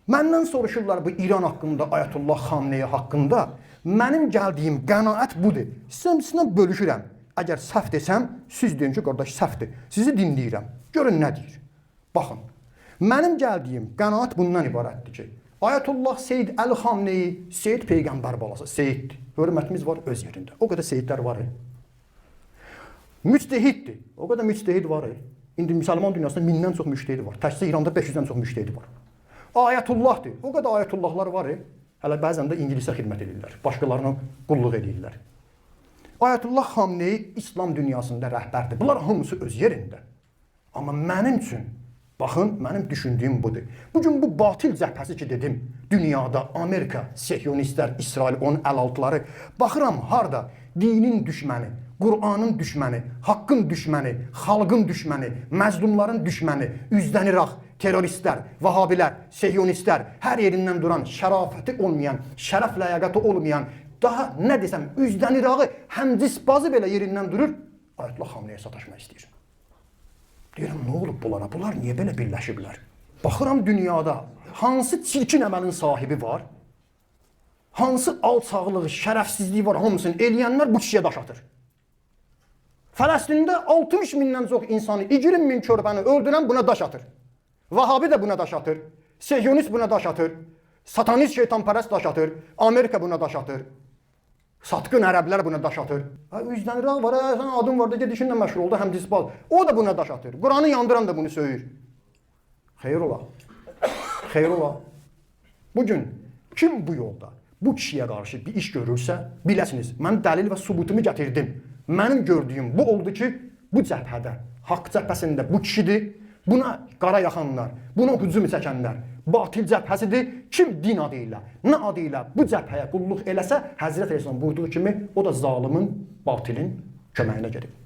Məndən soruşurlar bu İran haqqında, Ayətullah Xamneyi haqqında. Mənim gəldiyim qənaət budur. Sizə bölüşürəm. Əgər səhv desəm, siz deyin ki, qardaş səhvdir. Sizi dinləyirəm. Görün nə deyir. Baxın, mənim gəldiyim qənaət bundan ibarətdir ki, Ayətullah Seyyid Əli Xamneyi, Seyyid Peyğəmbər balası, Seyyiddir. Hörmətimiz var öz yerində. O qədər Seyyidlər var. Müctehiddir. O qədər müctehid var. İndi müsəlman dünyasında 1000-dən çox müctehid var. Təkcə İranda 500-dən çox müctehid var. Ayətullahdır. O qədər ayətullahlar var. Hələ bəzən də ingilisə xidmət edirlər. Başqalarına qulluq edirlər. Ayətullah Xamneyi İslam dünyasında rəhbərdir. Bunlar hamısı öz yerində. Amma mənim üçün, baxın, mənim düşündüyüm budur. Bugün bu batil cəbhəsi ki dedim, dünyada Amerika, Sehyonistlər, İsrail, onun əlaltıları, baxıram harda dinin düşməni, Qur'anın düşməni, haqqın düşməni, xalqın düşməni, məzlumların düşməni, üzdən İraq, teröristlər, vahabilər, sehyonistlər, hər yerindən duran, şərafəti olmayan, şərəf ləyaqəti olmayan, daha nə desəm, üzdən İrağı həmcisbazı belə yerindən durur, Ayətullah Xamneyə sataşmaq istəyir. Deyirəm, nə olub bunlara? Bunlar niyə belə birləşiblər? Baxıram dünyada hansı çirkin əməlin sahibi var, hansı alçaqlığı, şərəfsizliyi var, hamısını eləyənlər bu kişiyə daş atır. Fələstində 60 mindən çox insanı, 20 min körpəni öldürən buna daş atır. Vahabi də buna daş atır. Sehyonist buna daş atır. Satanist şeytanpərəst daş atır. Amerika buna daş atır. Satqın ərəblər buna daş atır. Üzdən İraq var, sən adın var da ged işinlə məşğul oldu, həmcisbaz. O da buna daş atır. Quranı yandıran da bunu söyür. Xeyr ola. Xeyr ola. Bugün kim bu yolda bu kişiyə qarşı bir iş görürsə, biləsiniz, mən dəlil və subutumu gətirdim. Mənim gördüyüm bu oldu ki, bu cəbhədə, haqq cəbhəsində bu kişidir, buna qara yaxanlar, buna hücum çəkənlər, batil cəbhəsidir. Kim din adı ilə, nə adı ilə bu cəbhəyə qulluq eləsə, Həzrət Əleyhisselam buyurduğu kimi, o da zalimin, batilin köməyinə gedib.